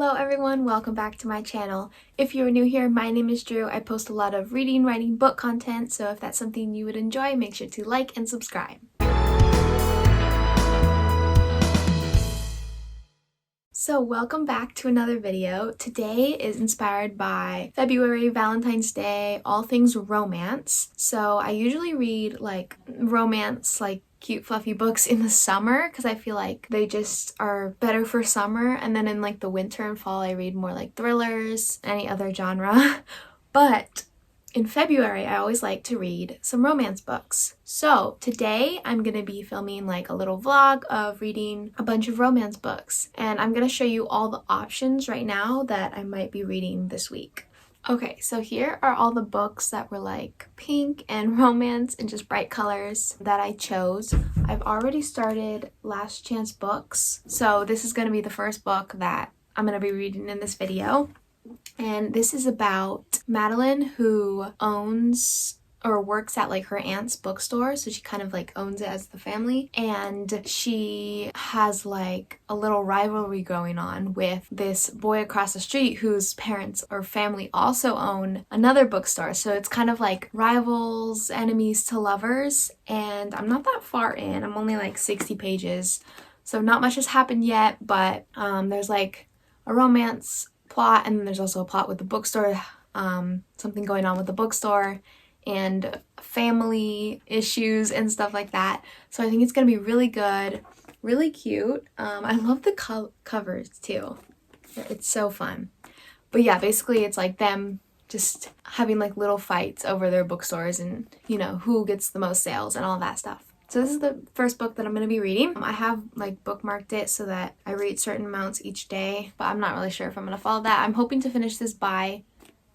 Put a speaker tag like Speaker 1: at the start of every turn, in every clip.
Speaker 1: Hello everyone, welcome back to my channel. If you're new here, my name is Drew. I post a lot of reading, writing, book content, so if that's something you would enjoy, make sure to like and subscribe. So welcome back to another video. Today is inspired by February, Valentine's Day, all things romance. So I usually read like romance, like cute fluffy books in the summer because I feel like they just are better for summer, and then in like the winter and fall I read more like thrillers, any other genre. But in February I always like to read some romance books. So today I'm gonna be filming like a little vlog of reading a bunch of romance books, and I'm gonna show you all the options right now that I might be reading this week. Okay, so here are all the books that were like pink and romance and just bright colors that I chose. I've already started Last Chance Books, so this is going to be the first book that I'm going to be reading in this video. And this is about Madeline, who owns or works at like her aunt's bookstore, so she kind of like owns it as the family, and she has like a little rivalry going on with this boy across the street whose parents or family also own another bookstore. So it's kind of like rivals, enemies to lovers, and I'm not that far in. I'm only like 60 pages, so not much has happened yet, but there's like a romance plot, and then there's also a plot with the bookstore, something going on with the bookstore and family issues and stuff like that. So I think it's gonna be really good, really cute. I love the covers too. It's so fun. But yeah, basically it's like them just having like little fights over their bookstores and, you know, who gets the most sales and all that stuff. So this is the first book that I'm going to be reading. I have like bookmarked it so that I read certain amounts each day, but I'm not really sure if I'm going to follow that. I'm hoping to finish this by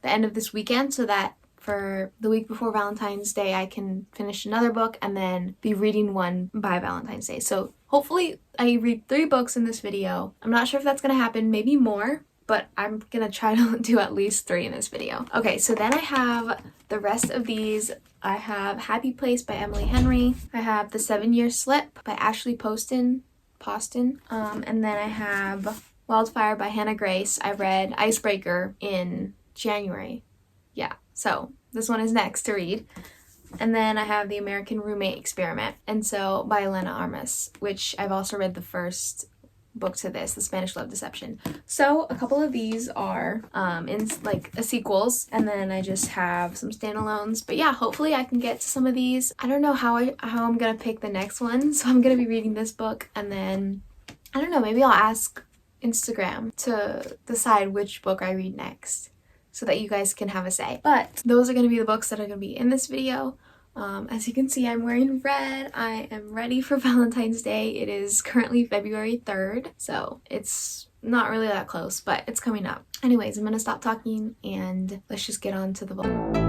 Speaker 1: the end of this weekend so that for the week before Valentine's Day I can finish another book and then be reading one by Valentine's Day. So hopefully I read 3 books in this video. I'm not sure if that's going to happen, maybe more, but I'm gonna try to do at least 3 in this video. Okay, so then I have the rest of these. I have Happy Place by Emily Henry. I have The 7-Year Slip by Ashley Poston. And then I have Wildfire by Hannah Grace. I read Icebreaker in January. Yeah, so this one is next to read. And then I have The American Roommate Experiment, and so by Elena Armas, which I've also read the first book to this, The Spanish Love Deception. So a couple of these are in like sequels, and then I just have some standalones. But yeah, hopefully I can get to some of these. I don't know how I'm gonna pick the next one, so I'm gonna be reading this book, and then I don't know, maybe I'll ask Instagram to decide which book I read next so that you guys can have a say. But those are gonna be the books that are gonna be in this video. As you can see, I'm wearing red. I am ready for Valentine's Day. It is currently February 3rd, so it's not really that close, but it's coming up. Anyways, I'm gonna stop talking and let's just get on to the book.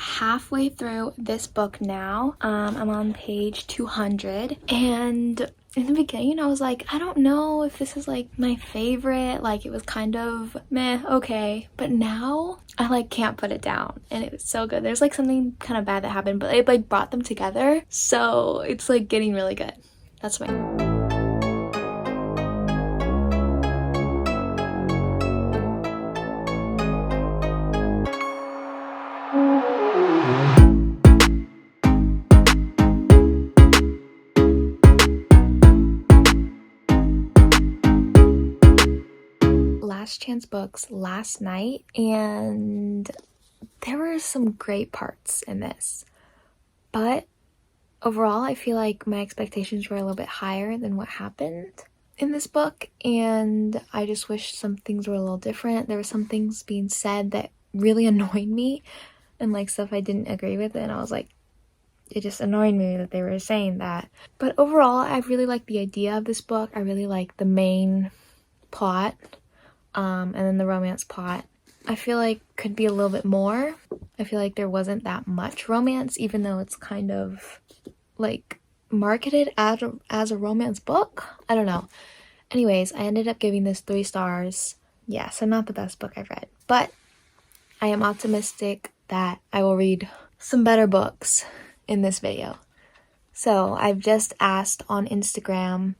Speaker 1: Halfway through this book now. I'm on page 200, and in the beginning I was like, I don't know if this is like my favorite, like it was kind of meh, okay, but now I like can't put it down, and it was so good. There's like something kind of bad that happened, but it like brought them together, so it's like getting really good. That's my Last Chance Books last night, and there were some great parts in this, but overall I feel like my expectations were a little bit higher than what happened in this book, and I just wish some things were a little different. There were some things being said that really annoyed me, and like stuff I didn't agree with, and I was like, it just annoyed me that they were saying that. But overall I really like the idea of this book. I really like the main plot, and then the romance plot. I feel like could be a little bit more. I feel like there wasn't that much romance, even though it's kind of like marketed as a romance book. I don't know. Anyways, I ended up giving this 3 stars. Yeah, so not the best book I've read, but I am optimistic that I will read some better books in this video. So I've just asked on Instagram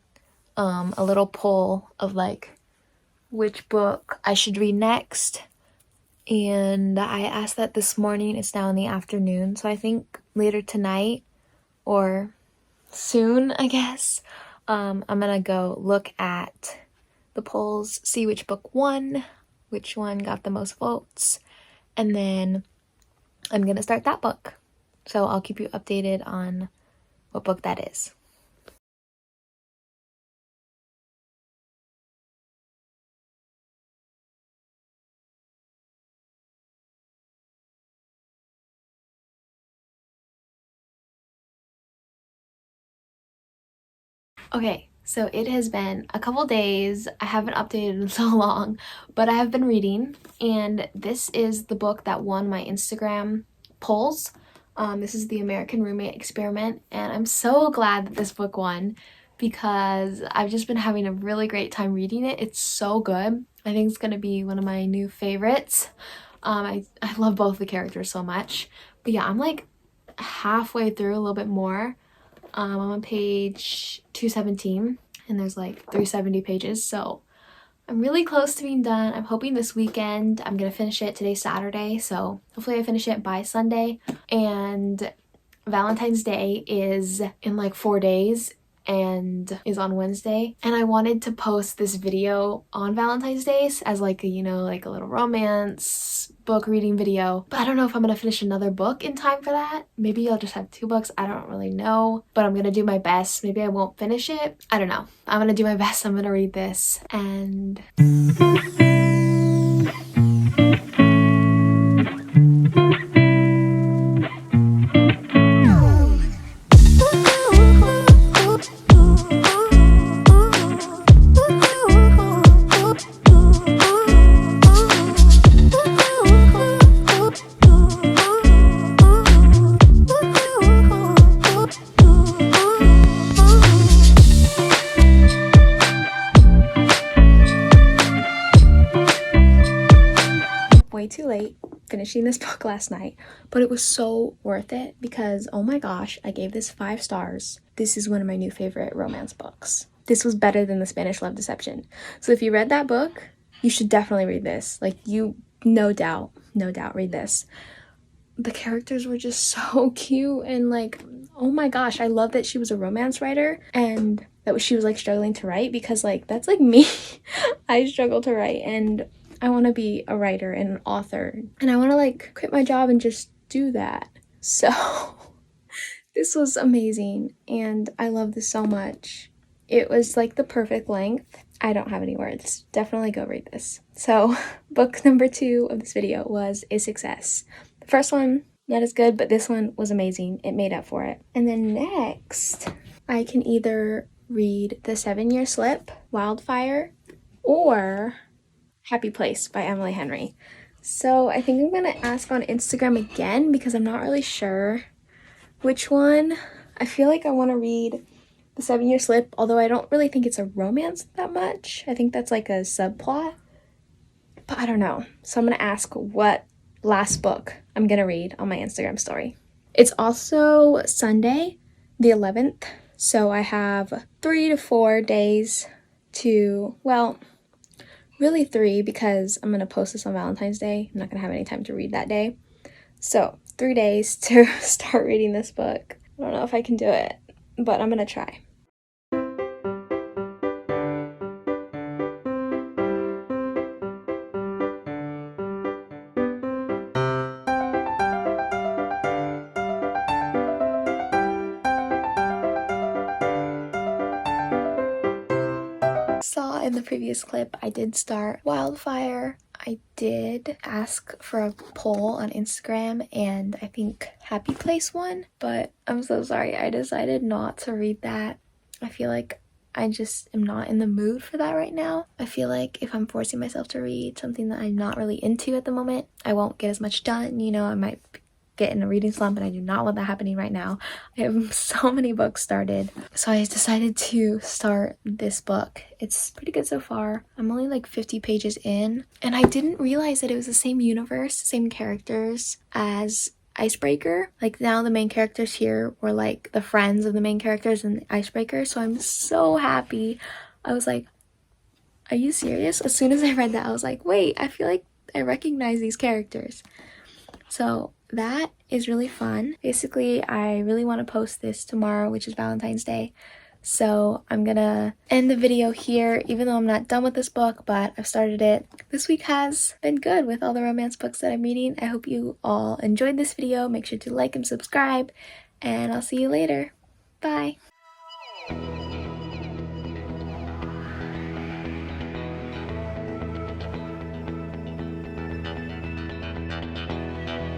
Speaker 1: a little poll of like which book I should read next, and I asked that this morning. It's now in the afternoon, so I think later tonight or soon, I guess, I'm gonna go look at the polls, see which book won, which one got the most votes, and then I'm gonna start that book. So I'll keep you updated on what book that is. Okay, so it has been a couple days. I haven't updated in so long, but I have been reading, and this is the book that won my Instagram polls. This is The American Roommate Experiment, and I'm so glad that this book won because I've just been having a really great time reading it. It's so good. I think it's going to be one of my new favorites. I love both the characters so much. But yeah, I'm like halfway through, a little bit more. I'm on page 217 and there's like 370 pages, so I'm really close to being done. I'm hoping this weekend I'm gonna finish it. Today's Saturday, so hopefully I finish it by Sunday. And Valentine's Day is in like 4 days and is on Wednesday, and I wanted to post this video on Valentine's Day as like a, you know, like a little romance book reading video, but I don't know if I'm gonna finish another book in time for that. Maybe I'll just have 2 books. I don't really know, but I'm gonna do my best. Maybe I won't finish it. I don't know. I'm gonna do my best. I'm gonna read this and way too late finishing this book last night, but it was so worth it because oh my gosh, I gave this 5 stars. This is one of my new favorite romance books. This was better than The Spanish Love Deception. So if you read that book, you should definitely read this. Like, you no doubt read this. The characters were just so cute, and like, oh my gosh, I love that she was a romance writer and that she was like struggling to write, because like that's like me. I struggle to write, and I want to be a writer and an author, and I want to like quit my job and just do that. So this was amazing, and I love this so much. It was like the perfect length. I don't have any words. Definitely go read this. So book number 2 of this video was a success. The first one, not as good, but this one was amazing. It made up for it. And then next, I can either read The 7-Year Slip, Wildfire, or Happy Place by Emily Henry. So I think I'm gonna ask on Instagram again because I'm not really sure which one. I feel like I want to read The 7-Year Slip, although I don't really think it's a romance that much. I think that's like a subplot, but I don't know. So I'm gonna ask what last book I'm gonna read on my Instagram story. It's also Sunday, the 11th, so I have 3 to 4 days to, well, really 3 because I'm gonna post this on Valentine's Day. I'm not gonna have any time to read that day. So 3 days to start reading this book. I don't know if I can do it, but I'm gonna try. Saw in the previous clip, I did start Wildfire. I did ask for a poll on Instagram, and I think Happy Place won, but I'm so sorry. I decided not to read that. I feel like I just am not in the mood for that right now. I feel like if I'm forcing myself to read something that I'm not really into at the moment, I won't get as much done. You know, I might get in a reading slump, and I do not want that happening right now. I have so many books started, so I decided to start this book. It's pretty good so far. I'm only like 50 pages in, and I didn't realize that it was the same universe, same characters as Icebreaker. Like, now the main characters here were like the friends of the main characters in Icebreaker, so I'm so happy. I was like, are you serious? As soon as I read that, I was like, wait, I feel like I recognize these characters. So that is really fun. Basically, I really want to post this tomorrow, which is Valentine's Day. So I'm gonna end the video here, even though I'm not done with this book, but I've started it. This week has been good with all the romance books that I'm reading. I hope you all enjoyed this video. Make sure to like and subscribe, and I'll see you later. Bye.